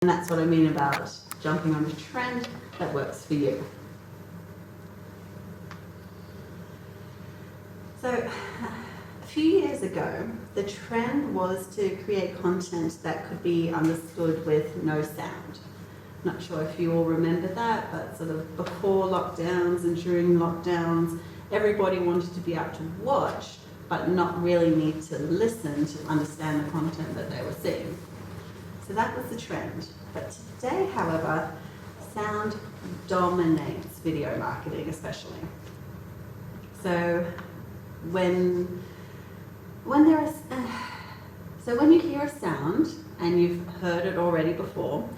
And that's what I mean about jumping on a trend that works for you. So a few years ago, the trend was to create content that could be understood with no sound. Not sure if you all remember that, but sort of before lockdowns and during lockdowns, everybody wanted to be able to watch, but not really need to listen to understand the content that they were seeing. So that was the trend. But today, however, sound dominates video marketing especially. So when you hear a sound and you've heard it already before,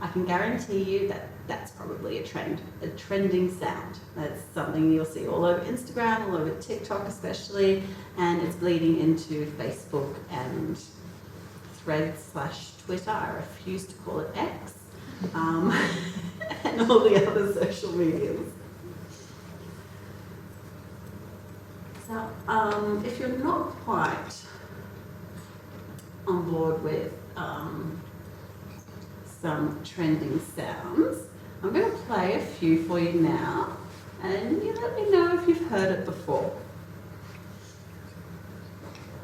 I can guarantee you that that's probably a trend, a trending sound. That's something you'll see all over Instagram, all over TikTok especially, and it's bleeding into Facebook and Threads/Twitter. I refuse to call it X, and all the other social medias. So if you're not quite on board with some trending sounds, I'm going to play a few for you now, and you let me know if you've heard it before.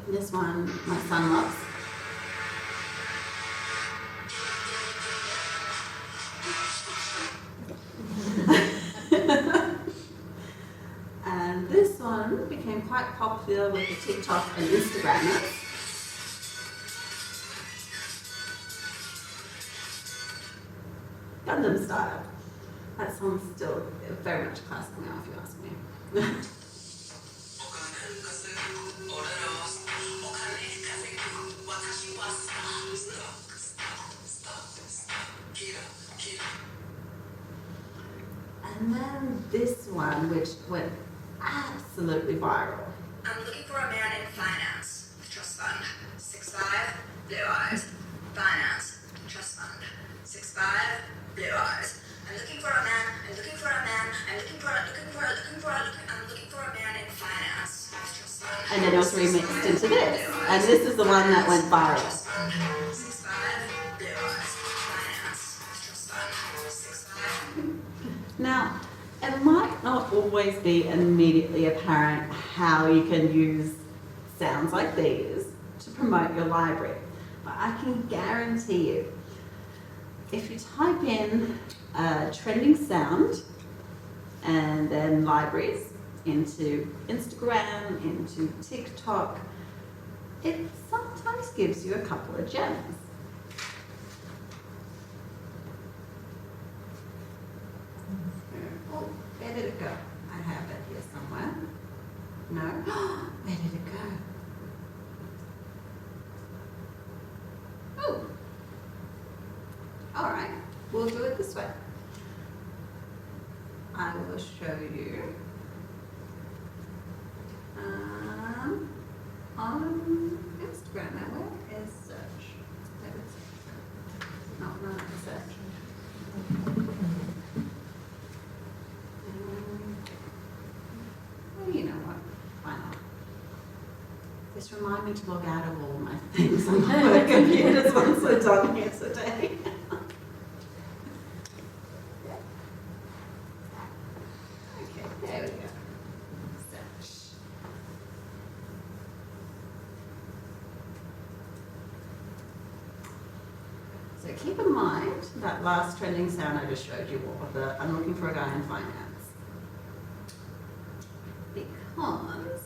This one my son loves. And this one became quite popular with the TikTok and Instagrammers. Gundam Style. That song's still very much classic now, if you ask me. And then this one, which went absolutely viral. I'm looking for a man in finance, trust fund, 6'5", blue eyes, finance, trust fund, 6'5", blue eyes. I'm looking for a man, I'm looking for a man, I'm looking for a man in finance, trust fund. And then it was remixed into this. And this is the one that went viral. 6'5", blue eyes, finance, trust fund, 6'5". Now, it might not always be immediately apparent how you can use sounds like these to promote your library, but I can guarantee you, if you type in a trending sound and then libraries into Instagram, into TikTok, it sometimes gives you a couple of gems. Oh, where did it go? I have it here somewhere. No? Where did it go? Oh. All right, we'll do it this way. I will show you on Instagram. Now, where is search? There is search. No, search. Well, you know what? Why not? Just remind me to log out of all my things on my work computers once we're done here today. Okay, there we go. Search. So keep in mind that last trending sound I just showed you, of the I'm looking for a guy in finance. Because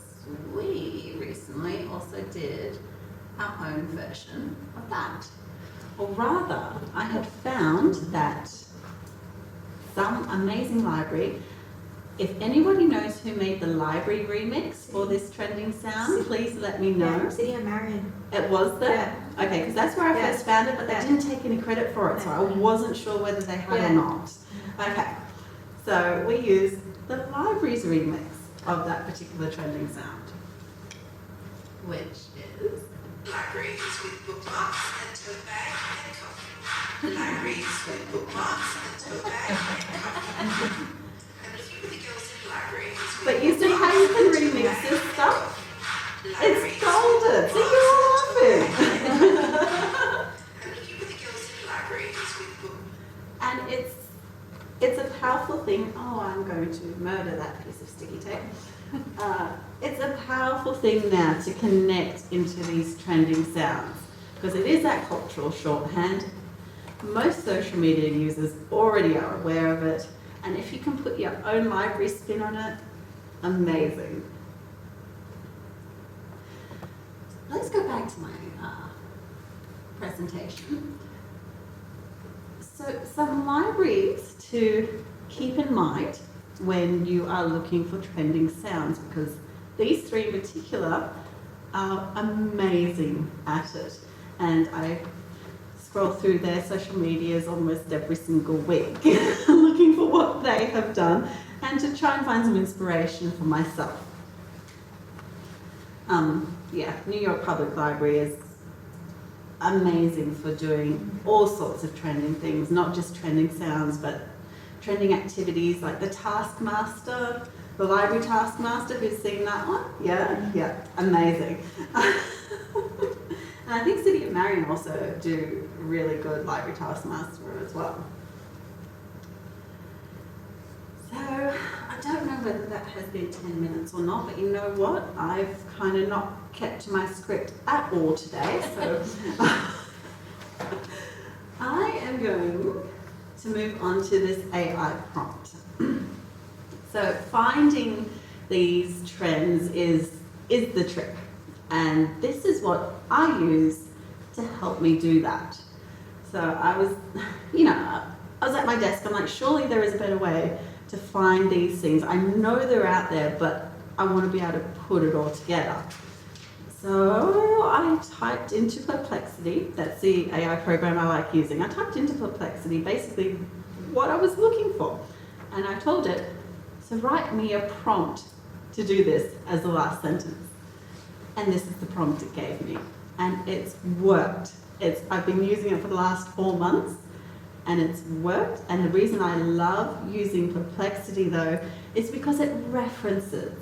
we recently also did our own version of that. Or rather, I had found that some amazing library, if anybody knows who made the library remix for this trending sound, please let me know. Yeah, Marion. It was there? Yeah. Okay, because that's where I first found it, but they didn't take any credit for it, so I wasn't sure whether they had or not. Okay, so we used the library's remix of that particular trending sound, which is Libraries with bookmarks and tote bag and coffee. Libraries with bookmarks and tote bag and coffee. I'm looking for the girls in libraries. but you see how you can remix this stuff? It's golden. See, you're all laughing. I'm looking for the girls in libraries And it's a powerful thing. Oh, I'm going to murder that piece of sticky tape. It's a powerful thing now to connect into these trending sounds, because it is that cultural shorthand. Most social media users already are aware of it, and if you can put your own library spin on it, amazing. Let's go back to my presentation. So some libraries to keep in mind when you are looking for trending sounds, because these three in particular are amazing at it, and I scroll through their social medias almost every single week looking for what they have done and to try and find some inspiration for myself. New York Public Library is amazing for doing all sorts of trending things, not just trending sounds, but trending activities like the Taskmaster, the library Taskmaster. Who's seen that one? Yeah, amazing. And I think City of Marion also do really good library Taskmaster as well. So I don't know whether that has been 10 minutes or not, but you know what? I've kind of not kept to my script at all today, so I am going to move on to this AI prompt. So finding these trends is the trick, and this is what I use to help me do that. So I was at my desk, I'm like, surely there is a better way to find these things. I know they're out there, but I want to be able to put it all together. So I typed into Perplexity, that's the AI program I like using. I typed into Perplexity basically what I was looking for, and I told it, so write me a prompt to do this as the last sentence. And this is the prompt it gave me, and it's worked. I've been using it for the last 4 months, and it's worked. And the reason I love using Perplexity though is because it references.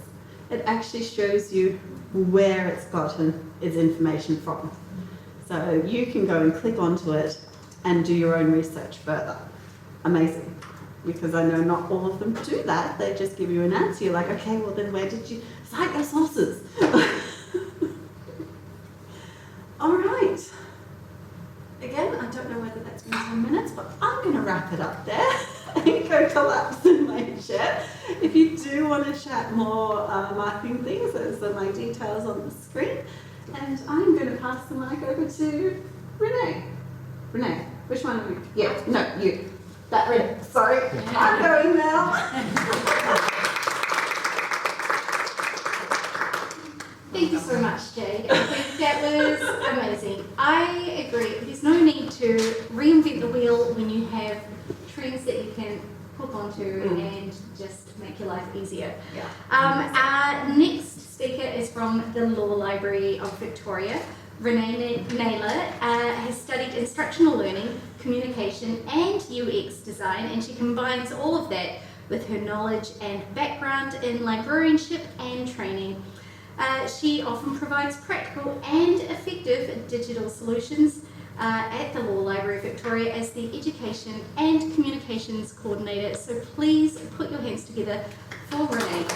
It actually shows you where it's gotten its information from. So you can go and click onto it and do your own research further. Amazing. Because I know not all of them do that. They just give you an answer. You're like, okay, well then where did you cite your sources? All right. Again, I don't know whether that's been 10 minutes, but I'm going to wrap it up there and go collapse in my chair. If you do want to chat more marketing things, those are my details on the screen. And I'm going to pass the mic over to Renee. Renee, which one of you? Yeah, no, you. That Renee. Sorry, I'm going now. Thank you so much, Jade. I think that was amazing. I agree. There's no need to reinvent the wheel when you have trends that you can hook onto and just make your life easier. Yeah. Our next speaker is from the Law Library of Victoria. Renee Naylor has studied instructional learning, communication and UX design, and she combines all of that with her knowledge and background in librarianship and training. She often provides practical and effective digital solutions at the Law Library of Victoria as the Education and Communications Coordinator. So please put your hands together for Renee.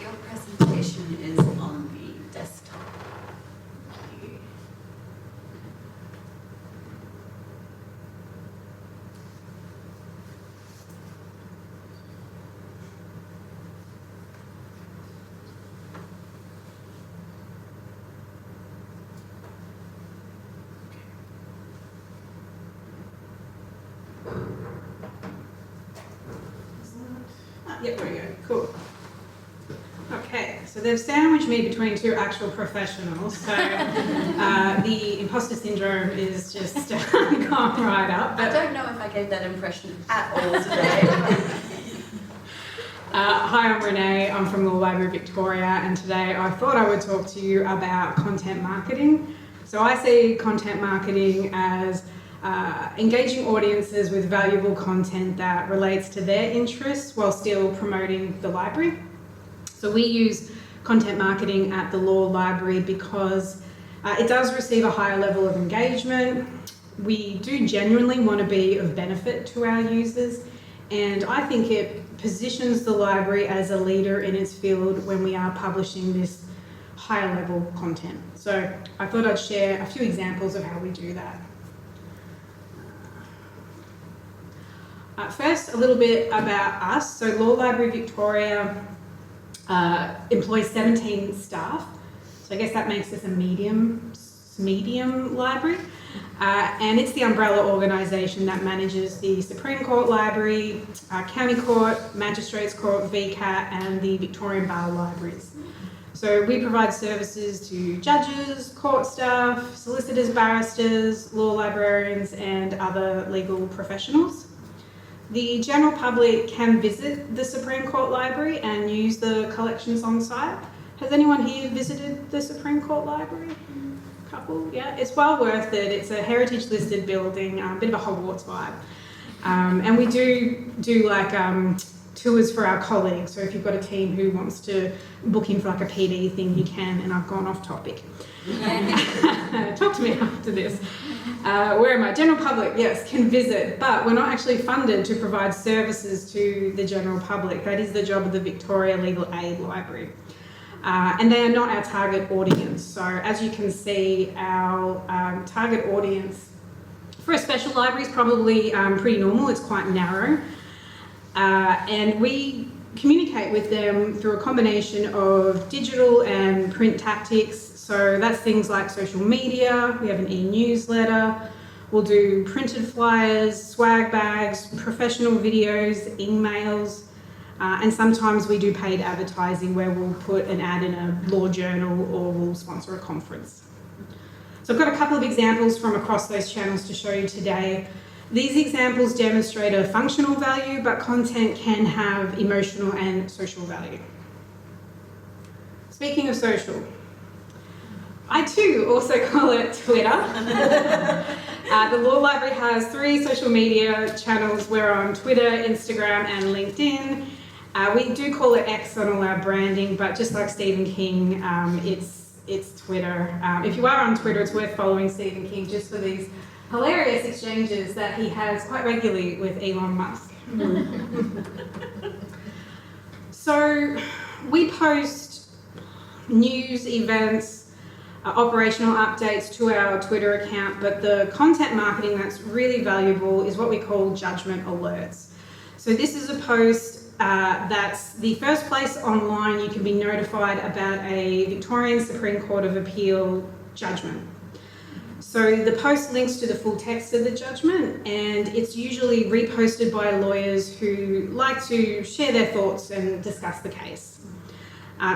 Your presentation is on the desktop. Yep, there we go. Cool. Okay, so they've sandwiched me between two actual professionals, so the imposter syndrome is just gone right up. I don't know if I gave that impression at all today. Hi, I'm Renee. I'm from the Law Library of Victoria, and today I thought I would talk to you about content marketing. So I see content marketing as engaging audiences with valuable content that relates to their interests while still promoting the library. So we use content marketing at the Law Library because It does receive a higher level of engagement. We do genuinely want to be of benefit to our users, and I think it positions the library as a leader in its field when we are publishing this higher level content. So I thought I'd share a few examples of how we do that. First, a little bit about us. So Law Library Victoria employs 17 staff. So I guess that makes us a medium library. And it's the umbrella organisation that manages the Supreme Court Library, County Court, Magistrates Court, VCAT, and the Victorian Bar Libraries. So we provide services to judges, court staff, solicitors, barristers, law librarians, and other legal professionals. The general public can visit the Supreme Court Library and use the collections on site. Has anyone here visited the Supreme Court Library? Couple, yeah. It's well worth it. It's a heritage listed building, a bit of a Hogwarts vibe. And we do like tours for our colleagues. So if you've got a team who wants to book in for like a PD thing, you can, and I've gone off topic. Talk to me after this. Where am I? General public, yes, can visit, but we're not actually funded to provide services to the general public. That is the job of the Victoria Legal Aid Library. And they are not our target audience. So as you can see, our target audience for a special library is probably pretty normal. It's quite narrow. And we communicate with them through a combination of digital and print tactics. So that's things like social media, we have an e-newsletter, we'll do printed flyers, swag bags, professional videos, emails, and sometimes we do paid advertising where we'll put an ad in a law journal or we'll sponsor a conference. So I've got a couple of examples from across those channels to show you today. These examples demonstrate a functional value, but content can have emotional and social value. Speaking of social, I too also call it Twitter. The Law Library has 3 social media channels. We're on Twitter, Instagram, and LinkedIn. We do call it X on all our branding, but just like Stephen King, it's Twitter. If you are on Twitter, it's worth following Stephen King just for these hilarious exchanges that he has quite regularly with Elon Musk. So we post news, events, operational updates to our Twitter account, but the content marketing that's really valuable is what we call judgment alerts. So this is a post that's the first place online you can be notified about a Victorian Supreme Court of Appeal judgment. So the post links to the full text of the judgment, and it's usually reposted by lawyers who like to share their thoughts and discuss the case.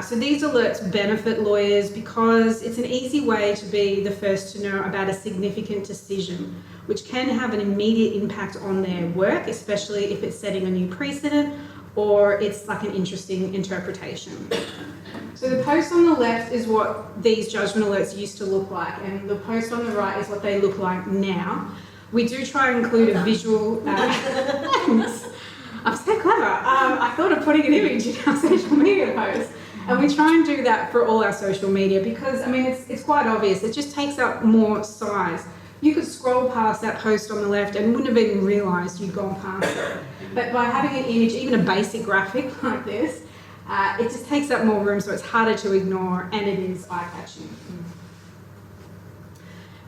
So these alerts benefit lawyers because it's an easy way to be the first to know about a significant decision, which can have an immediate impact on their work, especially if it's setting a new precedent or it's like an interesting interpretation. So the post on the left is what these judgment alerts used to look like, and the post on the right is what they look like now. We do try and include a visual... Thanks. I'm so clever. I thought of putting an image in our social media post. And we try and do that for all our social media because, I mean, it's quite obvious. It just takes up more size. You could scroll past that post on the left and wouldn't have even realised you'd gone past it. But by having an image, even a basic graphic like this, it just takes up more room, so it's harder to ignore, and it is eye-catching.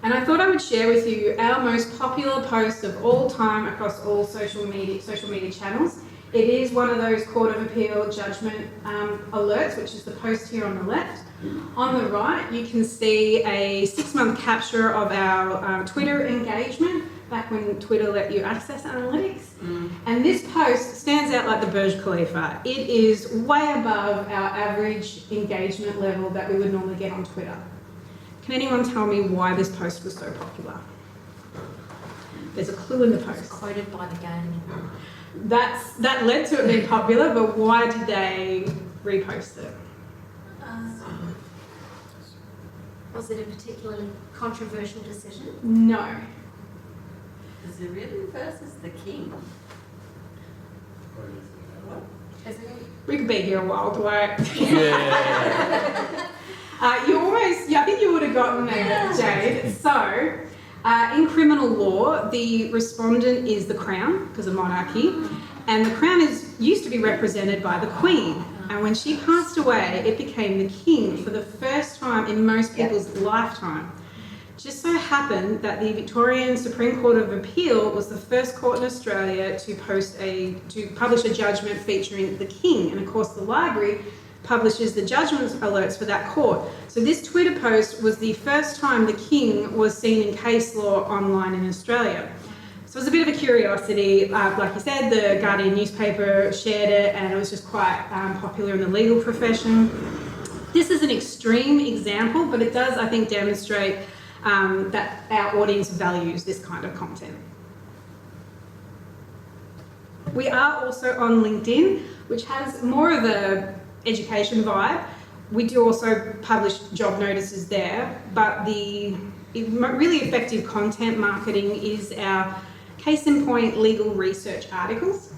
And I thought I would share with you our most popular post of all time across all social media channels. It is one of those Court of Appeal judgment alerts, which is the post here on the left. On the right, you can see a 6-month capture of our Twitter engagement, back when Twitter let you access analytics. And this post stands out like the Burj Khalifa. It is way above our average engagement level that we would normally get on Twitter. Can anyone tell me why this post was so popular? There's a clue in the post. It's quoted by the Guardian. That led to it being popular, but why did they repost it? Was it a particularly controversial decision? No. Is it really versus the king? Is it? We could be here a while, Dwight. Yeah. I think you would already gotten there, Jade. So, in criminal law, the respondent is the Crown, because of monarchy, and the Crown used to be represented by the Queen. And when she passed away, it became the King for the first time in most people's lifetime. Just so happened that the Victorian Supreme Court of Appeal was the first court in Australia to publish a judgment featuring the King. And of course, the library publishes the judgment alerts for that court. So this Twitter post was the first time the King was seen in case law online in Australia. So it was a bit of a curiosity. Like you said, the Guardian newspaper shared it, and it was just quite popular in the legal profession. This is an extreme example, but it does, I think, demonstrate that our audience values this kind of content. We are also on LinkedIn, which has more of a education vibe. We do also publish job notices there, but the really effective content marketing is our case in point legal research articles.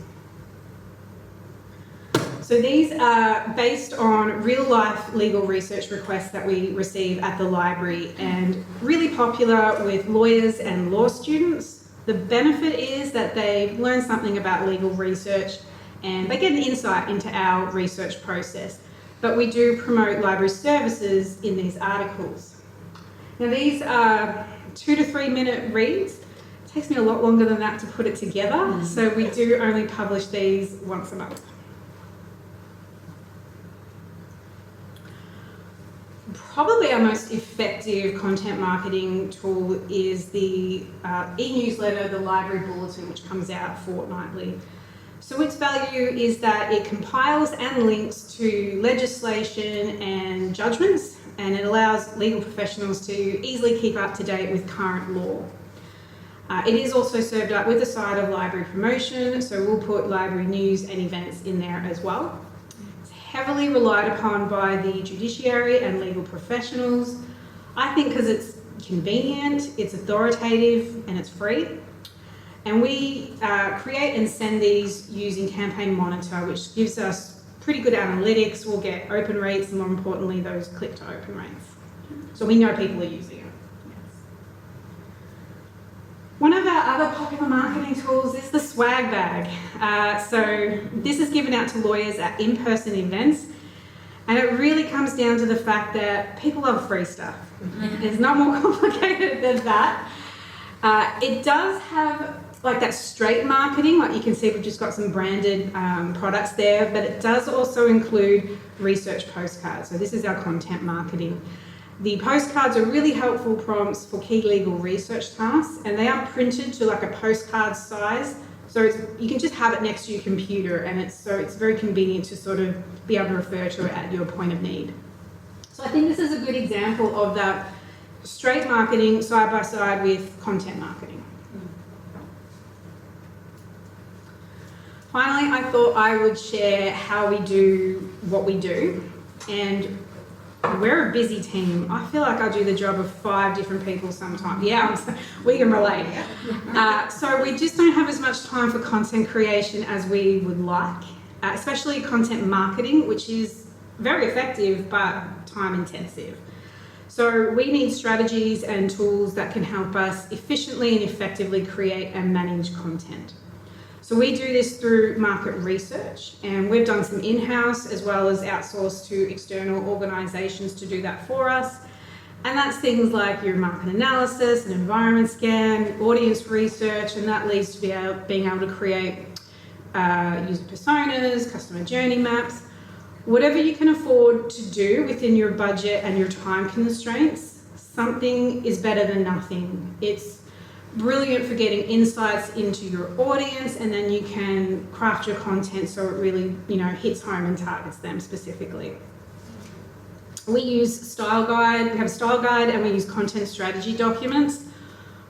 So these are based on real life legal research requests that we receive at the library and really popular with lawyers and law students. The benefit is that they learn something about legal research and they get an insight into our research process. But we do promote library services in these articles. Now these are 2 to 3 minute reads. It takes me a lot longer than that to put it together, so we do only publish these once a month. Probably our most effective content marketing tool is the e-newsletter, the Library Bulletin, which comes out fortnightly. So its value is that it compiles and links to legislation and judgments, and it allows legal professionals to easily keep up to date with current law. It is also served up with a side of library promotion, so we'll put library news and events in there as well. Heavily relied upon by the judiciary and legal professionals. I think because it's convenient, it's authoritative, and it's free. And we create and send these using Campaign Monitor, which gives us pretty good analytics. We'll get open rates and, more importantly, those click to open rates. So we know people are using it. One of our other popular marketing tools is the swag bag. So this is given out to lawyers at in-person events, and it really comes down to the fact that people love free stuff. It's not more complicated than that. It does have like that straight marketing, like you can see we've just got some branded products there, but it does also include research postcards. So this is our content marketing. The postcards are really helpful prompts for key legal research tasks, and they are printed to like a postcard size, so you can just have it next to your computer, and it's very convenient to sort of be able to refer to it at your point of need. So I think this is a good example of that straight marketing side by side with content marketing. Finally, I thought I would share how we do what we do, and we're a busy team. I feel like I do the job of 5 different people sometimes. Yeah, we can relate. So we just don't have as much time for content creation as we would like, especially content marketing, which is very effective but time intensive. So we need strategies and tools that can help us efficiently and effectively create and manage content. So we do this through market research, and we've done some in-house as well as outsourced to external organisations to do that for us. And that's things like your market analysis, an environment scan, audience research, and that leads to being able to create user personas, customer journey maps. Whatever you can afford to do within your budget and your time constraints, something is better than nothing. It's brilliant for getting insights into your audience, and then you can craft your content so it really, hits home and targets them specifically. We use style guide, we have a style guide, and we use content strategy documents.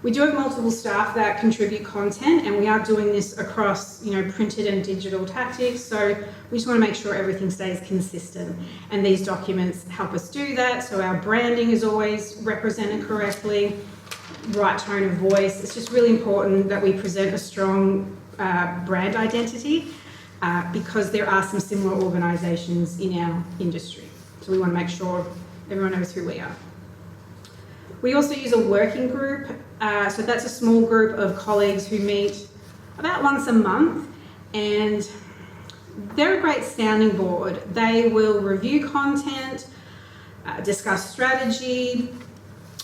We do have multiple staff that contribute content, and we are doing this across, printed and digital tactics, so we just want to make sure everything stays consistent, and these documents help us do that, so our branding is always represented correctly, right tone of voice. It's just really important that we present a strong brand identity because there are some similar organisations in our industry. So we want to make sure everyone knows who we are. We also use a working group, so that's a small group of colleagues who meet about once a month, and they're a great sounding board. They will review content, discuss strategy,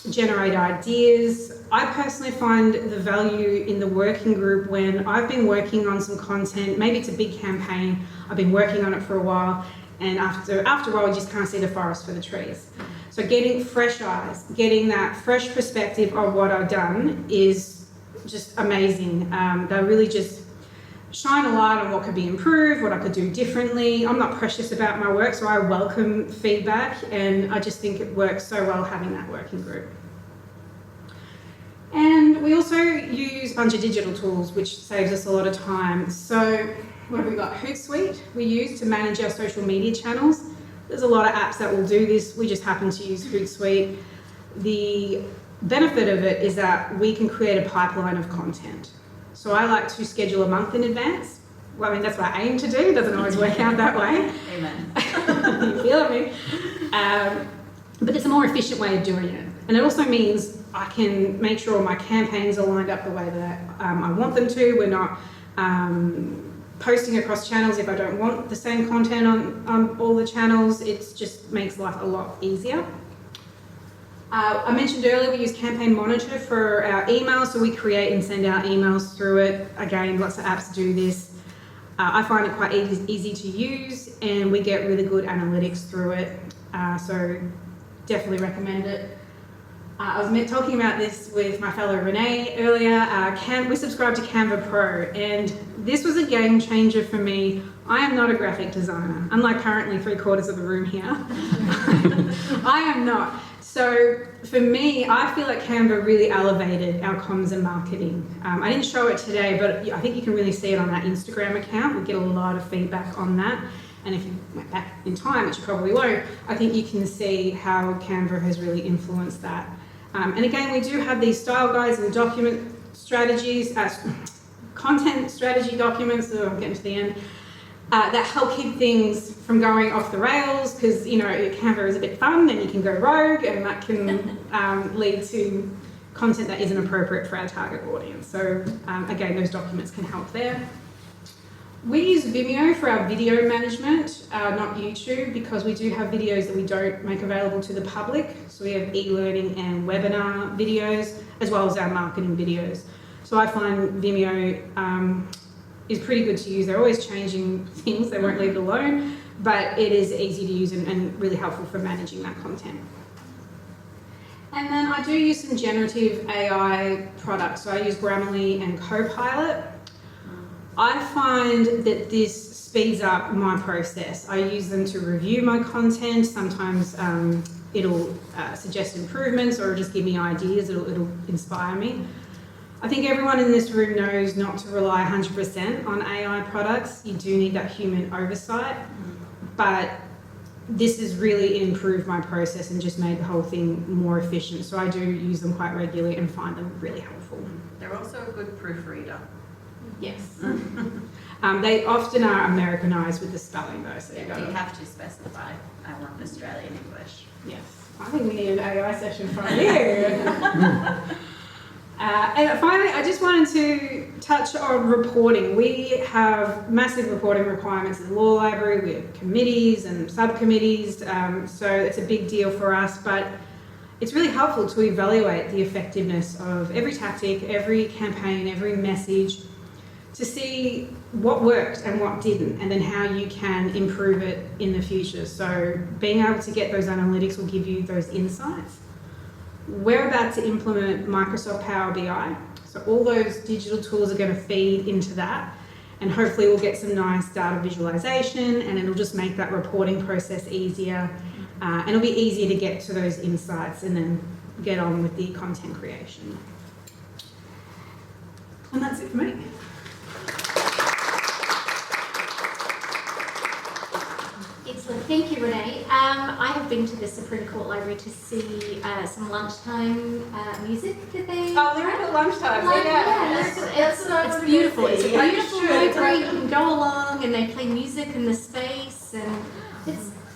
generate ideas. I personally find the value in the working group when I've been working on some content, maybe it's a big campaign, I've been working on it for a while, and after a while you just can't see the forest for the trees. So getting fresh eyes, getting that fresh perspective of what I've done is just amazing. They really just shine a light on what could be improved, what I could do differently. I'm not precious about my work, so I welcome feedback, and I just think it works so well having that working group. And we also use a bunch of digital tools, which saves us a lot of time. So what have we got? Hootsuite we use to manage our social media channels. There's a lot of apps that will do this. We just happen to use Hootsuite. The benefit of it is that we can create a pipeline of content. So I like to schedule a month in advance. Well, I mean, that's what I aim to do. It doesn't always work out that way. Amen. You feel me? But it's a more efficient way of doing it. And it also means I can make sure my campaigns are lined up the way that I want them to. We're not posting across channels if I don't want the same content on all the channels. It just makes life a lot easier. I mentioned earlier we use Campaign Monitor for our emails, so we create and send out emails through it. Again, lots of apps do this. I find it quite easy to use, and we get really good analytics through it, so definitely recommend it. I was talking about this with my fellow Renee earlier. We subscribe to Canva Pro, and this was a game changer for me. I am not a graphic designer, unlike currently 3/4 of the room here. I am not. So for me, I feel like Canva really elevated our comms and marketing. I didn't show it today, but I think you can really see it on our Instagram account. We get a lot of feedback on that. And if you went back in time, which you probably won't, I think you can see how Canva has really influenced that. And again, we do have these style guides and document strategies, content strategy documents, I'm getting to the end, that help keep things from going off the rails, because Canva is a bit fun and you can go rogue, and that can lead to content that isn't appropriate for our target audience. So again, those documents can help there. We use Vimeo for our video management, not YouTube, because we do have videos that we don't make available to the public. So we have e-learning and webinar videos, as well as our marketing videos. So I find Vimeo is pretty good to use. They're always changing things, they won't leave it alone, but it is easy to use and really helpful for managing that content. And then I do use some generative AI products. So I use Grammarly and Copilot. I find that this speeds up my process. I use them to review my content. Sometimes it'll suggest improvements or just give me ideas. It'll inspire me. I think everyone in this room knows not to rely 100% on AI products. You do need that human oversight, but this has really improved my process and just made the whole thing more efficient. So I do use them quite regularly and find them really helpful. They're also a good proofreader. Yes. They often are Americanized with the spelling though, so You have to specify, I want Australian English. yes. I think we need an AI session from you. And finally, I just wanted to touch on reporting. We have massive reporting requirements at the Law Library. We have committees and subcommittees, so it's a big deal for us, but it's really helpful to evaluate the effectiveness of every tactic, every campaign, every message, to see what worked and what didn't, and then how you can improve it in the future. So being able to get those analytics will give you those insights. We're about to implement Microsoft Power BI, so all those digital tools are going to feed into that, and hopefully we'll get some nice data visualization, and it'll just make that reporting process easier, and it'll be easier to get to those insights and then get on with the content creation. And that's it for me. Excellent, thank you, Renee. I have been to the Supreme Court Library to see some lunchtime music that they. Oh, they're at lunchtime. It's beautiful. It's a beautiful Sure. library. You can go along and they play music in the space, and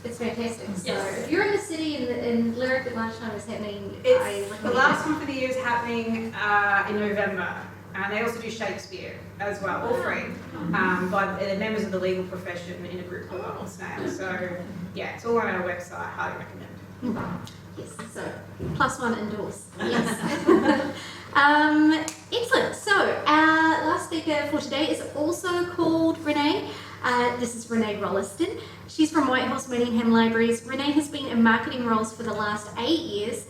it's It's fantastic. So Yes. if you're in the city and Lyric at lunchtime is happening, I It's the recommend last it. one for the year is happening in November, and they also do Shakespeare as well, all free. But they're members of the legal profession in a group called Whitehorse Manningham. So yeah, it's all on our website. Highly recommend. Yes, so +1 indoors. Yes. Excellent. So our last speaker for today is also called Renee. This is Renee Rolliston. She's from Whitehorse Manningham Libraries. Renee has been in marketing roles for the last 8 years,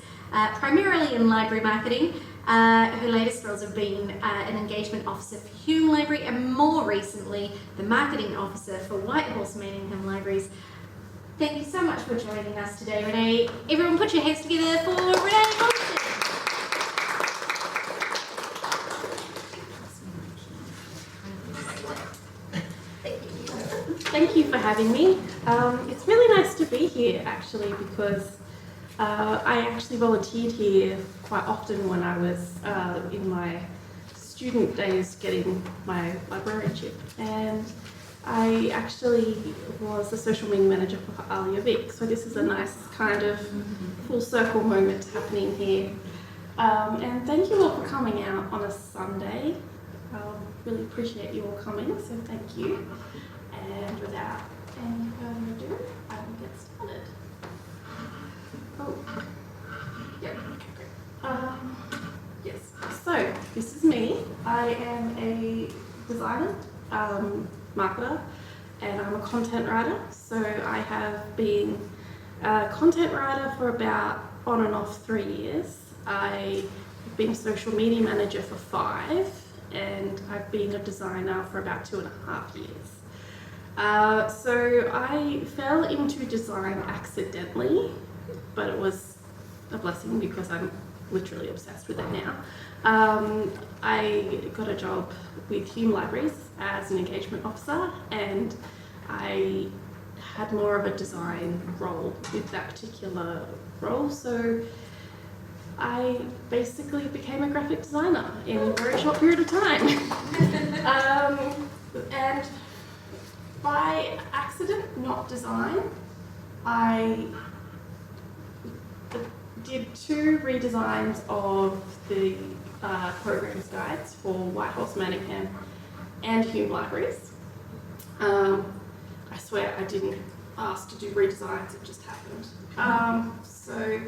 primarily in library marketing. Her latest roles have been an engagement officer for Hume Library and more recently the marketing officer for Whitehorse Manningham Libraries. Thank you so much for joining us today, Renee. Everyone put your hands together for Renee Rolliston. Thank you for having me. It's really nice to be here actually because I actually volunteered here quite often when I was in my student days getting my librarianship, and I actually was the social media manager for Alia Vic, so this is a nice kind of full circle moment happening here. And thank you all for coming out on a Sunday. Really appreciate you all coming, so thank you. And without any further ado, I will get started. Oh, yeah, okay, great. Yes, so this is me. I am a designer, marketer, and I'm a content writer. So I have been a content writer for about on and off 3 years. I have been a social media manager for 5, and I've been a designer for about 2.5 years. So I fell into design accidentally, but it was a blessing because I'm literally obsessed with it now. I got a job with Hume Libraries as an engagement officer, and I had more of a design role with that particular role. So I basically became a graphic designer in a very short period of time. And by accident, not design, I did 2 redesigns of the programs guides for Whitehorse Manningham and Hume Libraries. I swear I didn't ask to do redesigns, it just happened. So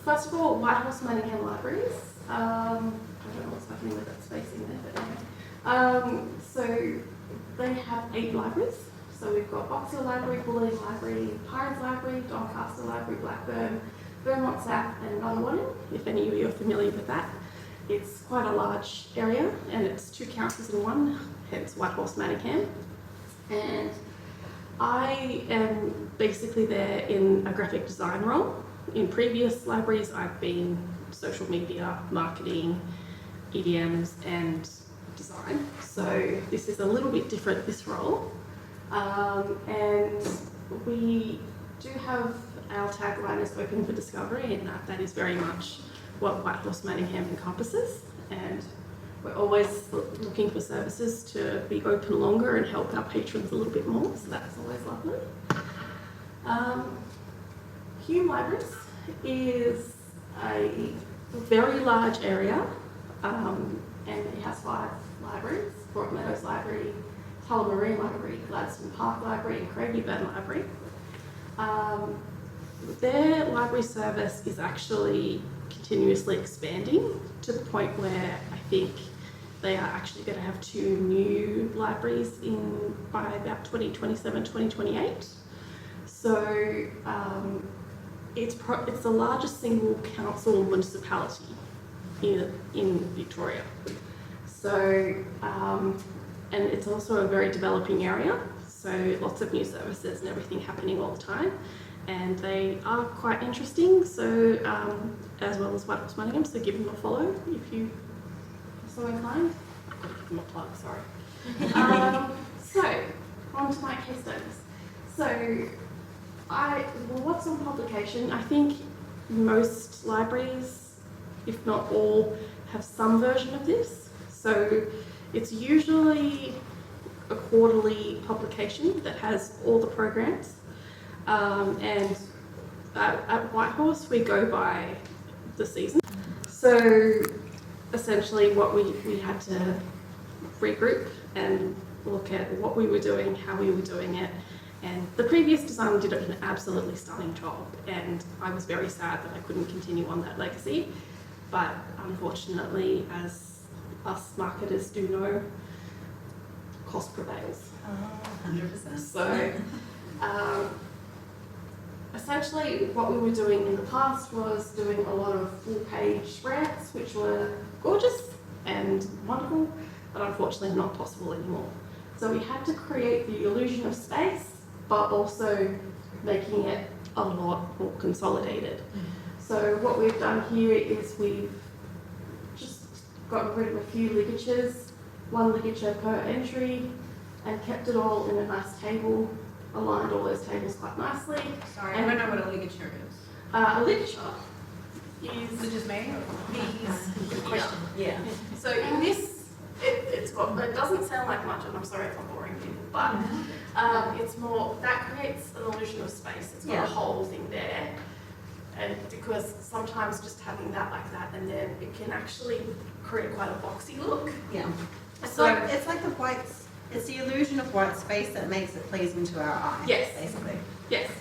first of all, Whitehorse Manningham Libraries. I don't know what's happening with that spacing there, but anyway. So they have 8 libraries. So we've got Boxer Library, Bulleen Library, Pines Library, Doncaster Library, Blackburn, Vermont South, and Nunawading, if any of you are familiar with that. It's quite a large area, and it's 2 councils in one, hence Whitehorse Manningham. And I am basically there in a graphic design role. In previous libraries, I've been social media, marketing, EDMs, and design. So this is a little bit different, this role. And we do have our tagline is open for discovery, and that is very much what Whitehorse Manningham encompasses. And we're always looking for services to be open longer and help our patrons a little bit more, so that's always lovely. Hume Libraries is a very large area, and it has 5 libraries: Broadmeadows Library, Tullamarine Library, Gladstone Park Library, and Craigieburn Library. Their library service is actually continuously expanding to the point where I think they are actually going to have 2 new libraries by about 2027, 2028. So it's the largest single council municipality in Victoria. So, and it's also a very developing area, so lots of new services and everything happening all the time. And they are quite interesting, so as well as Whitehorse Manningham, so give them a follow if you are so inclined. I've got to give them a plug, sorry. So, on to my case studies. So, what's on publication? I think most libraries, if not all, have some version of this. So, it's usually a quarterly publication that has all the programs. And at Whitehorse, we go by the season. So essentially what we had to regroup and look at what we were doing, how we were doing it. And the previous designer did an absolutely stunning job, and I was very sad that I couldn't continue on that legacy. But unfortunately, as us marketers do know, cost prevails. 100%. So essentially what we were doing in the past was doing a lot of full-page spreads, which were gorgeous and wonderful, but unfortunately not possible anymore. So we had to create the illusion of space, but also making it a lot more consolidated. So what we've done here is we've just gotten rid of a few ligatures, one ligature per entry, and kept it all in a nice table, aligned all those tables quite nicely. Sorry, I don't know what a ligature is. A ligature Is it just me? is Question. Yeah. So in this, it doesn't sound like much, and I'm sorry if I'm boring people, but it's more, that creates an illusion of space. It's got Yeah. a whole thing there. And because sometimes just having that like that, and then it can actually create quite a boxy look. Yeah. It's So- like the white, it's the illusion of white space that makes it pleasing to our eye. Yes. Basically. Yes.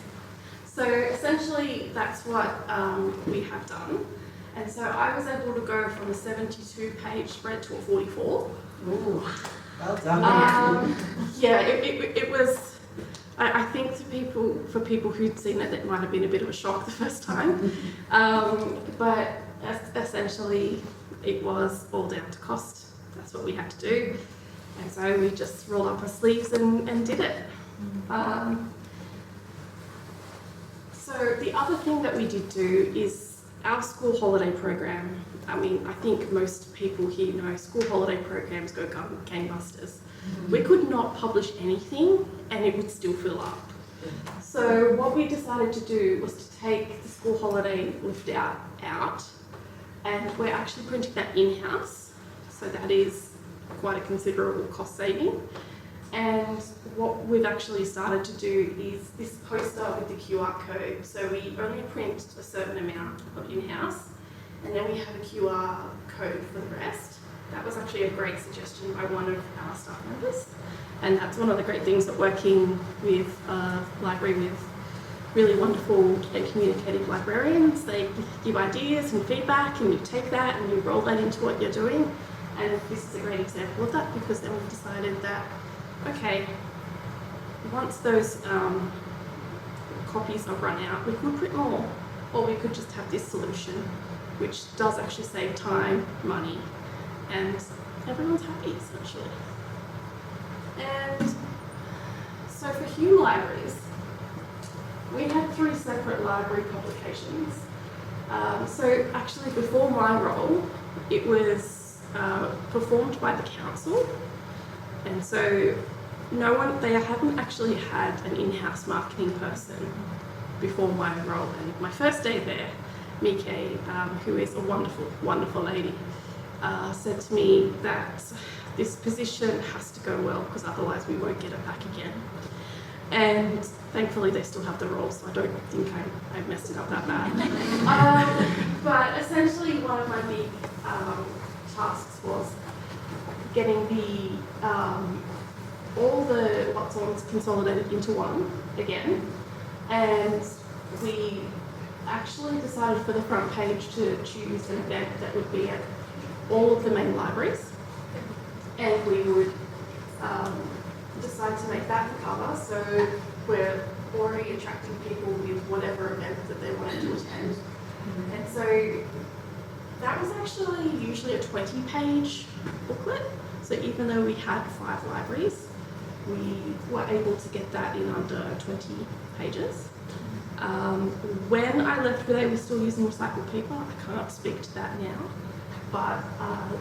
So essentially that's what we have done. And so I was able to go from a 72-page spread to a 44. Ooh, well done. Yeah, it was, I think for people who'd seen it, that might have been a bit of a shock the first time. But essentially it was all down to cost. That's what we had to do. And so we just rolled up our sleeves and did it. So the other thing that we did do is our school holiday program. I mean, I think most people here know school holiday programs go gangbusters. We could not publish anything and it would still fill up. So what we decided to do was to take the school holiday lift out, and we're actually printing that in-house. So that is quite a considerable cost saving. And what we've actually started to do is this poster with the QR code. So we only print a certain amount of in-house, and then we have a QR code for the rest. That was actually a great suggestion by one of our staff members. And that's one of the great things of working with a library with really wonderful and communicative librarians. They give ideas and feedback, and you take that and you roll that into what you're doing. And this is a great example of that, because then we've decided that, okay, once those copies are run out, we could print more, or we could just have this solution, which does actually save time, money, and everyone's happy essentially. And so for Hume Libraries, we had 3 separate library publications. So actually before my role, it was performed by the council. And so they hadn't actually had an in-house marketing person before my role. And my first day there, Mike, who is a wonderful, wonderful lady, said to me that this position has to go well, because otherwise we won't get it back again. And thankfully they still have the role, so I don't think I messed it up that bad. But essentially one of my big tasks was getting all the what's-ons consolidated into one again. And we actually decided for the front page to choose an event that would be at all of the main libraries. And we would decide to make that the cover, so we're already attracting people with whatever event that they wanted to attend. And so that was actually usually a 20-page booklet. So even though we had 5 libraries, we were able to get that in under 20 pages. When I left, they were still using recycled paper. I can't speak to that now, but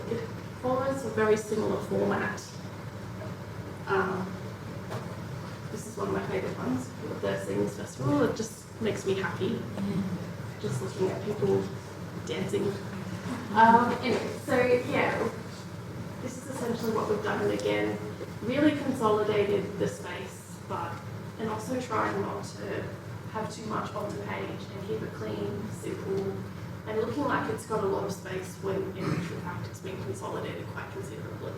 it follows a very similar format. This is one of my favourite ones, the Singers Festival. It just makes me happy, just looking at people dancing. Anyway, so yeah, this is essentially what we've done, and again, really consolidated the space, and also trying not to have too much on the page and keep it clean, simple, and looking like it's got a lot of space when in actual fact it's been consolidated quite considerably.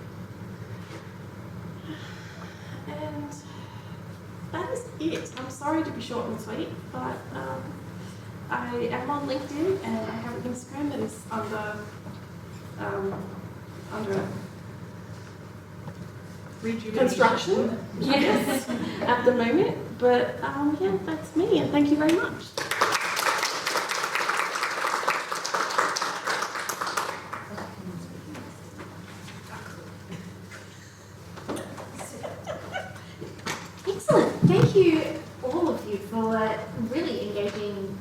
And that is it. I'm sorry to be short and sweet, but I am on LinkedIn and I have an Instagram that is under construction, yes, at the moment. But yeah, that's me, and thank you very much. Excellent. Thank you, all of you, for really engaging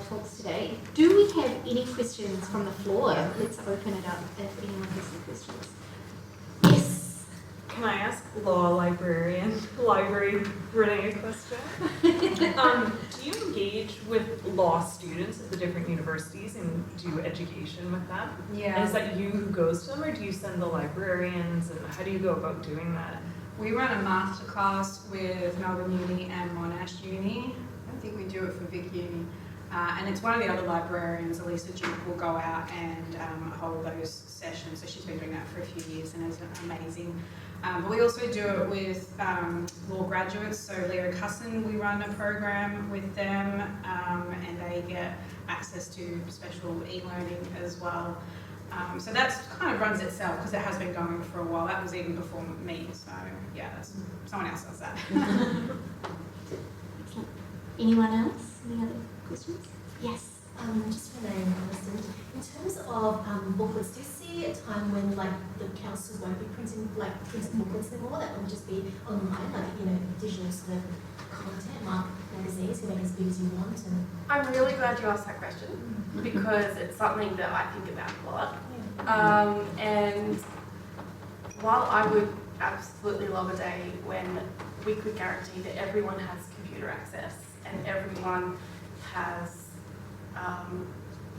talks today. Do we have any questions from the floor? Let's open it up if anyone has any questions. Yes. Can I ask law librarian, library Renee a question? Do you engage with law students at the different universities and do education with them? Yeah. And is that you who goes to them, or do you send the librarians, and how do you go about doing that? We run a masterclass with Melbourne Uni and Monash Uni. I don't think we do it for Vic Uni. And it's one of the other librarians, Elisa Duke, will go out and hold those sessions. So she's been doing that for a few years and it's amazing. But we also do it with law graduates. So Leo Cusson, we run a program with them and they get access to special e-learning as well. So that kind of runs itself because it has been going for a while. That was even before me. So yeah, that's, someone else does that. Excellent. Anyone else? Any other questions? Yes. Just for name in terms of booklets, do you see a time when like the council won't be printing printed booklets anymore? That will just be online, like digital sort of content, magazines, you make as big as you want. And I'm really glad you asked that question because it's something that I think about a lot. And while I would absolutely love a day when we could guarantee that everyone has computer access and everyone has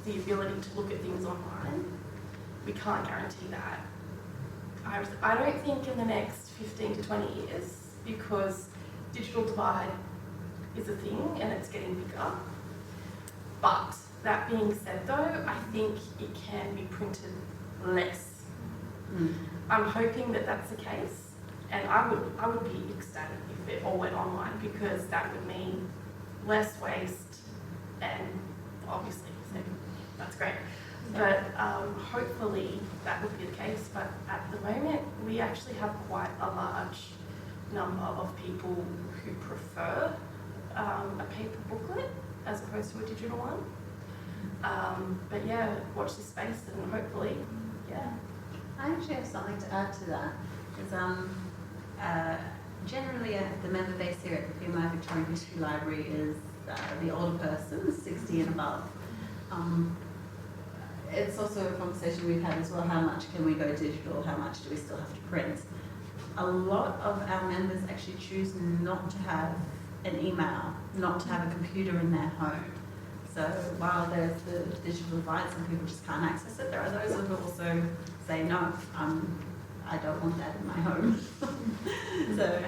the ability to look at things online, we can't guarantee that. I don't think in the next 15 to 20 years, because digital divide is a thing and it's getting bigger. But that being said though, I think it can be printed less. I'm hoping that that's the case, and I would be ecstatic if it all went online because that would mean less waste and obviously so that's great. But hopefully that would be the case. But at the moment, we actually have quite a large number of people who prefer a paper booklet as opposed to a digital one. But yeah, watch this space and hopefully, yeah. I actually have something to add to that. Because generally the member base here at the PMI Victorian History Library is the older person, 60 and above. It's also a conversation we've had as well, how much can we go digital, how much do we still have to print? A lot of our members actually choose not to have an email, not to have a computer in their home. So while there's the digital divide, some people just can't access it, there are those who also say, no, I don't want that in my home. So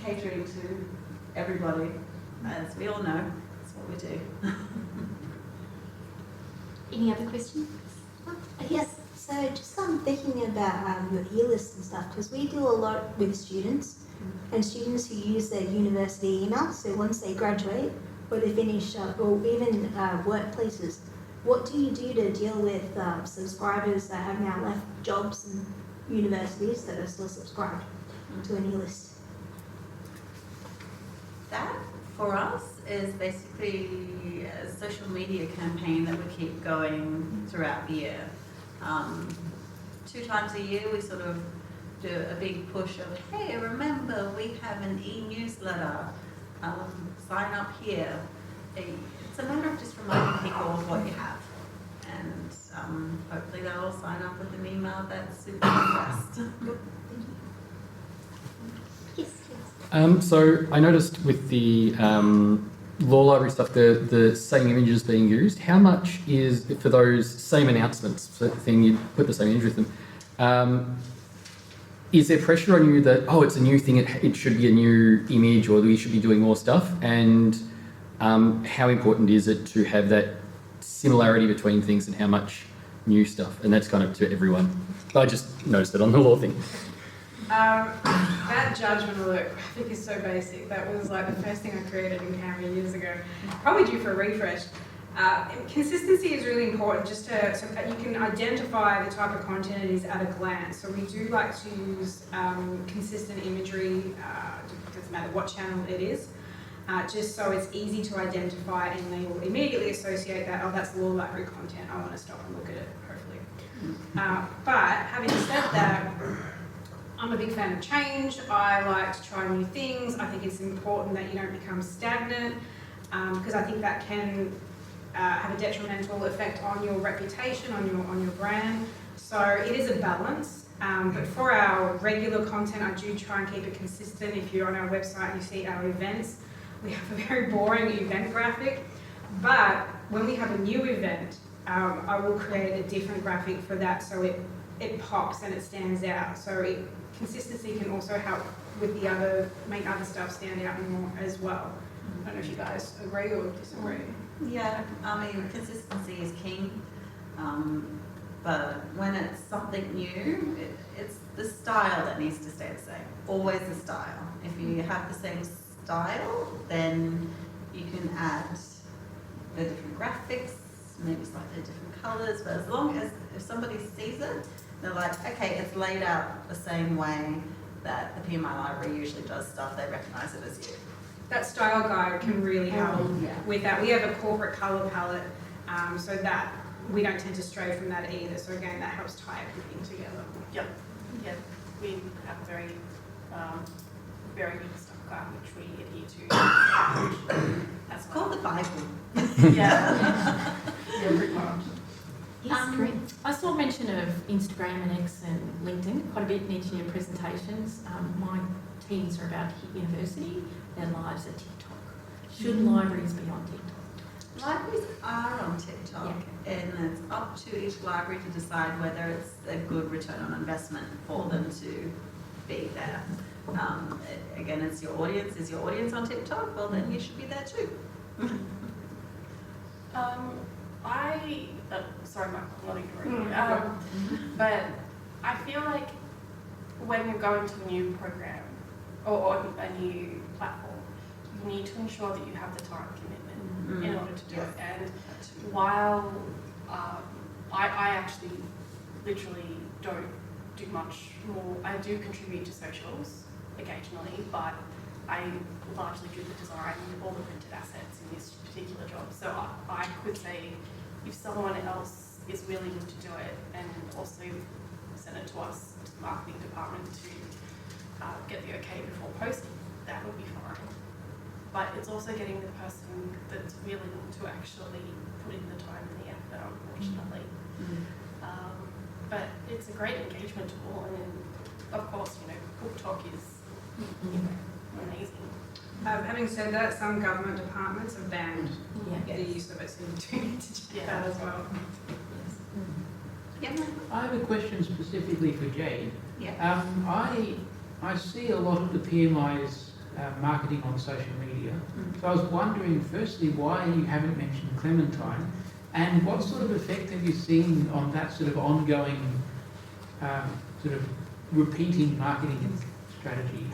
catering to everybody, as we all know, that's what we do. Any other questions? Yes, so just thinking about your e-list and stuff, because we do a lot with students and students who use their university email. So once they graduate or they finish, or even workplaces, what do you do to deal with subscribers that have now left jobs and universities that are still subscribed to an e-list? That, for us, is basically a social media campaign that we keep going throughout the year. 2 times a year we sort of do a big push of, hey, remember we have an e-newsletter, sign up here. It's a matter of just reminding people of what you have, and hopefully they'll all sign up with an email that's super fast. Yes, yes. So I noticed with the law library stuff, the same images being used. How much is for those same announcements? So then you put the same image with them. is there pressure on you that, oh, it's a new thing, it should be a new image, or we should be doing more stuff? And how important is it to have that similarity between things and how much new stuff? And that's kind of to everyone. I just noticed it on the law thing. That judgment alert graphic is so basic. That was like the first thing I created in Canva years ago. Probably due for a refresh. Consistency is really important, just so that you can identify the type of content it is at a glance. So we do like to use consistent imagery, it doesn't matter what channel it is, just so it's easy to identify, and they will immediately associate that, oh, that's law library content, I want to stop and look at it, hopefully. But having said that, I'm a big fan of change. I like to try new things. I think it's important that you don't become stagnant, because I think that can have a detrimental effect on your reputation, on your brand. So it is a balance. But for our regular content, I do try and keep it consistent. If you're on our website and you see our events, we have a very boring event graphic. But when we have a new event, I will create a different graphic for that, so it pops and it stands out. So consistency can also help with make other stuff stand out more as well. I don't know if you guys agree or disagree. Yeah, I mean, consistency is king, but when it's something new, it's the style that needs to stay the same. Always the style. If you have the same style, then you can add the different graphics, maybe slightly different colours, but as long as if somebody sees it, they're like, okay, it's laid out the same way that the PMI library usually does stuff, they recognise it as you. That style guide can really help with that. We have a corporate colour palette, so that we don't tend to stray from that either. So again, that helps tie everything together. Yep. Yeah. We have a very, very good stock guide which we adhere to. It's called the Bible. Yeah. Yeah, pretty much. Yes, I saw mention of Instagram and X and LinkedIn quite a bit in each of your presentations. My teens are about to hit university, their lives are TikTok. Should libraries be on TikTok? Libraries are on TikTok, and it's up to each library to decide whether it's a good return on investment for them to be there. Again, it's your audience. Is your audience on TikTok? Well, then you should be there too. Sorry, Michael, I'm not ignoring you. But I feel like when you're going to a new program or a new platform, you need to ensure that you have the time commitment in order to do it. And while I actually literally don't do much more, I do contribute to socials occasionally, but I largely do the design and all the printed assets in this particular job. So I could say, if someone else is willing to do it and also send it to us, to the marketing department, to get the okay before posting, that would be fine. But it's also getting the person that's willing to actually put in the time and the effort, unfortunately. But it's a great engagement tool, and of course, book talk is amazing. Having said that, some government departments have banned the use of it, so you do need to check that as well. I have a question specifically for Jade. Yeah. I see a lot of the PMI's marketing on social media. So I was wondering, firstly, why you haven't mentioned Clementine, and what sort of effect have you seen on that sort of ongoing, sort of repeating marketing strategy?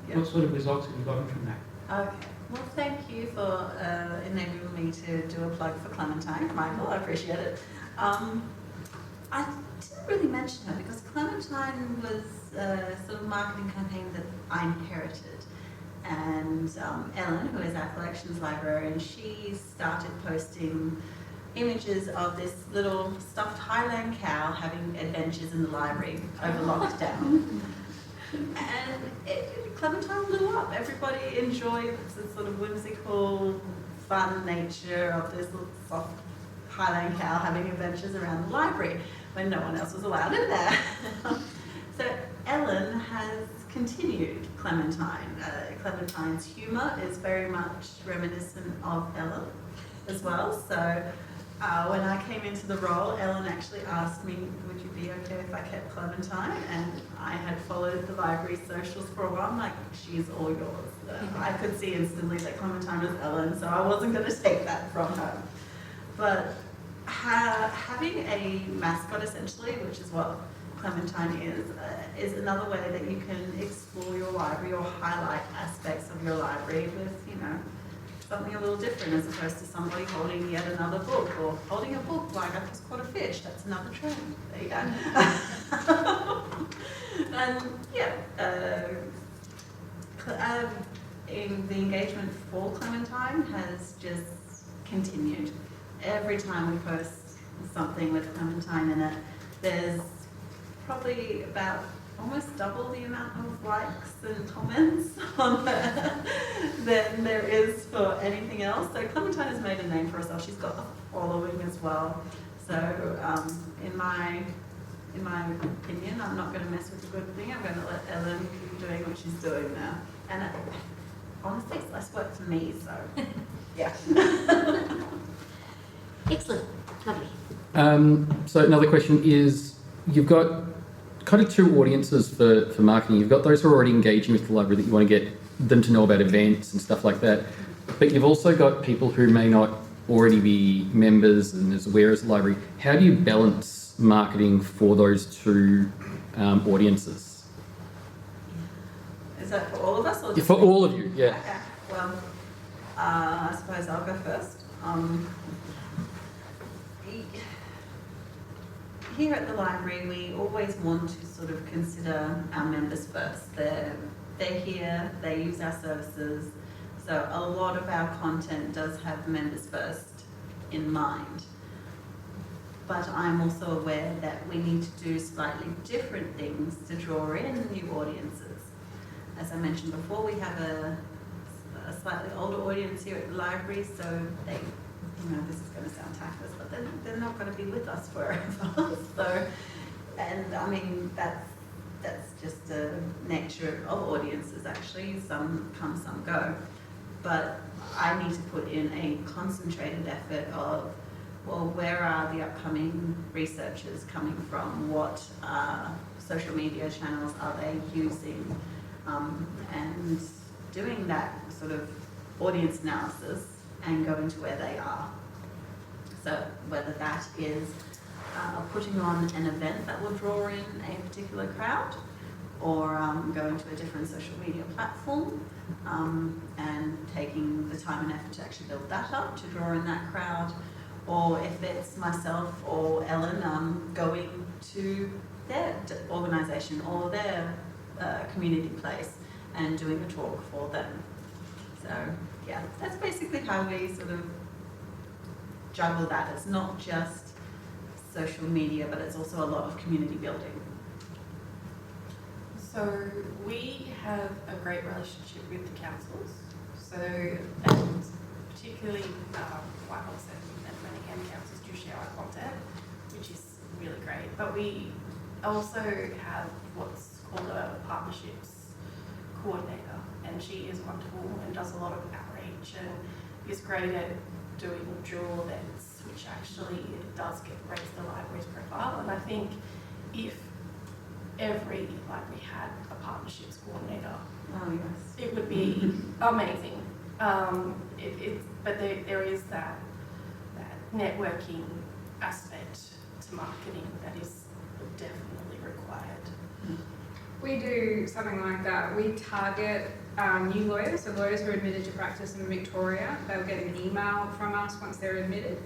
What sort of results have you gotten from that? Okay. Well, thank you for enabling me to do a plug for Clementine, Michael. I appreciate it. I didn't really mention her because Clementine was a sort of marketing campaign that I inherited. And Ellen, who is our collections librarian, she started posting images of this little stuffed Highland cow having adventures in the library over lockdown. And Clementine blew up. Everybody enjoyed the sort of whimsical, fun nature of this little soft Highland cow having adventures around the library when no one else was allowed in there. So Ellen has continued Clementine. Clementine's humour is very much reminiscent of Ellen as well. So when I came into the role, Ellen actually asked asked me, would you be okay if I kept Clementine? And I had followed the library socials for a while. I'm like, she's all yours. I could see instantly that Clementine was Ellen, so I wasn't going to take that from her. But having a mascot, essentially, which is what Clementine is another way that you can explore your library or highlight aspects of your library with, something a little different, as opposed to somebody holding yet another book, or holding a book like I've just caught a fish. That's another trend. There you go. And the engagement for Clementine has just continued. Every time we post something with Clementine in it, there's probably about almost double the amount of likes and comments on there than there is for anything else. So Clementine has made a name for herself. She's got a following as well. So in my opinion, I'm not going to mess with the good thing. I'm going to let Ellen keep doing what she's doing now. And honestly, it's less work for me. So yeah. Excellent. Lovely. So another question is, you've got kind of two audiences for marketing. You've got those who are already engaging with the library that you want to get them to know about events and stuff like that. But you've also got people who may not already be members and as aware as the library. How do you balance marketing for those two audiences? Is that for all of us? Or just For all of you, yeah. Okay. Well, I suppose I'll go first. Here at the library, we always want to sort of consider our members first. They're here, they use our services, so a lot of our content does have members first in mind. But I'm also aware that we need to do slightly different things to draw in new audiences. As I mentioned before, we have a slightly older audience here at the library, so they, this is going to sound tactless, but they're not going to be with us forever. So, and I mean, that's just the nature of audiences, actually. Some come, some go. But I need to put in a concentrated effort of, well, where are the upcoming researchers coming from? What social media channels are they using? And doing that sort of audience analysis and going to where they are. So whether that is putting on an event that will draw in a particular crowd, or going to a different social media platform and taking the time and effort to actually build that up to draw in that crowd, or if it's myself or Ellen going to their organisation or their community place and doing a talk for them. So yeah, that's basically how we sort of juggle that. It's not just social media, but it's also a lot of community building. So we have a great relationship with the councils. So, and particularly Whitehorse and Manningham councils do share our content, which is really great. But we also have what's called a partnerships coordinator, and she is wonderful and does a lot of outreach and is great at doing dual events, which actually does raise the library's profile. And I think if every library had a partnerships coordinator, Oh yes, it would be amazing. But there is that networking aspect to marketing that is definitely required. We do something like that. We target new lawyers, so lawyers who are admitted to practice in Victoria. They'll get an email from us once they're admitted.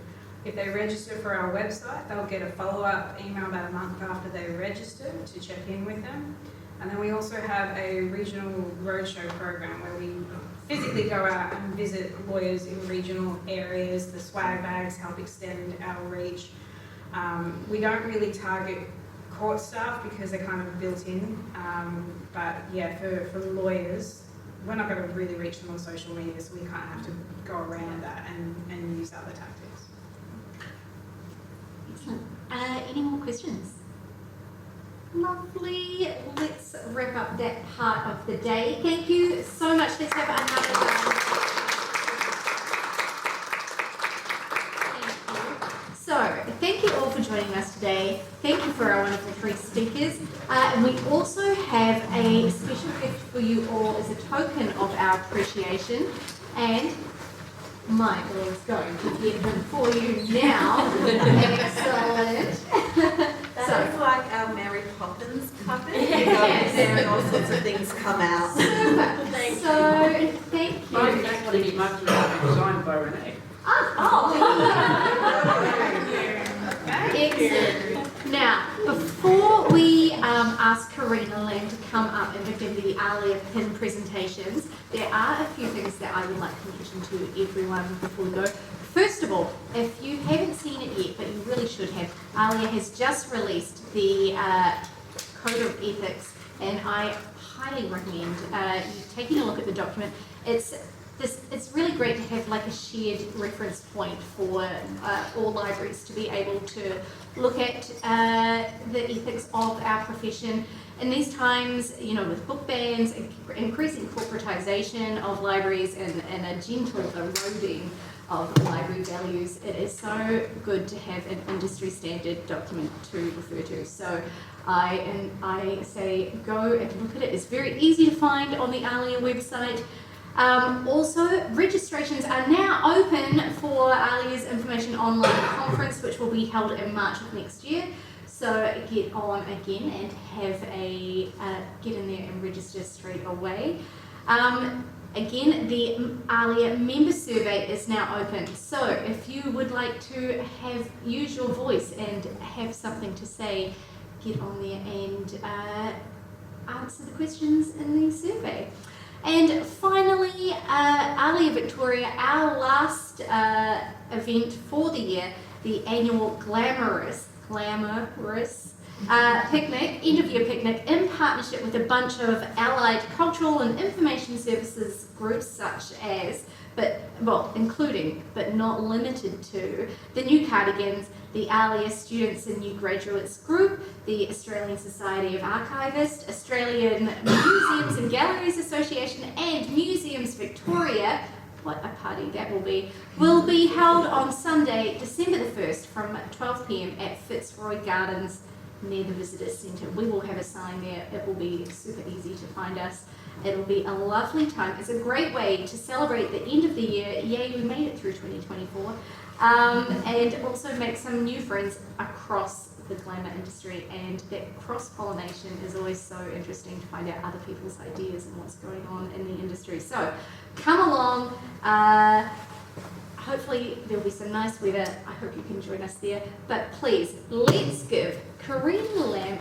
If they register for our website, they'll get a follow-up email about a month after they register to check in with them. And then we also have a regional roadshow program where we physically go out and visit lawyers in regional areas. The swag bags help extend our reach. We don't really target court staff because they're kind of built in. But yeah, for lawyers, we're not going to really reach them on social media, so we kind of have to go around that and use other tactics. Excellent. Any more questions? Lovely. Let's wrap up that part of the day. Thank you so much. Let's have another round. Thank you. So, thank you all for joining joining us today. Thank you for our wonderful 3 speakers. And we also have a special gift for you all as a token of our appreciation. And Michael is going to get them for you now. Excellent. That is like our Mary Poppins cupboard. You go in there and all sorts of things come out. Super. Thank you. Mine actually much designed by Renee. Excellent. Now, before we ask Karina Lamb to come up and begin the ALIA PIN presentations, there are a few things that I would like to mention to everyone before we go. First of all, if you haven't seen it yet, but you really should have, ALIA has just released the Code of Ethics, and I highly recommend you taking a look at the document. It's really great to have like a shared reference point for all libraries to be able to look at the ethics of our profession. In these times, you know, with book bans, increasing corporatization of libraries, and a gentle eroding of library values, it is so good to have an industry standard document to refer to. So I say go and look at it. It's very easy to find on the ALIA website. Also, registrations are now open for ALIA's Information Online Conference, which will be held in March of next year. So get on again and have get in there and register straight away. Again, the ALIA member survey is now open. So if you would like to use your voice and have something to say, get on there and answer the questions in the survey. And finally, ALIA Victoria, our last event for the year, the annual glamorous picnic, end of year picnic, in partnership with a bunch of allied cultural and information services groups such as, including but not limited to, the New Cardigans, the ALIA Students and New Graduates Group, the Australian Society of Archivists, Australian Museums and Galleries Association, and Museums Victoria, what a party that will be held on Sunday, December the 1st from 12 p.m. at Fitzroy Gardens near the Visitor Centre. We will have a sign there. It will be super easy to find us. It'll be a lovely time. It's a great way to celebrate the end of the year. Yay, we made it through 2024. And also make some new friends across the glamour industry, and that cross-pollination is always so interesting to find out other people's ideas and what's going on in the industry. So come along. Hopefully there'll be some nice weather. I hope you can join us there. But please, let's give Karina Lamb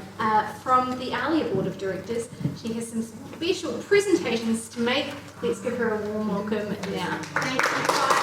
from the ALIA Board of Directors. She has some special presentations to make. Let's give her a warm welcome now. Thank you.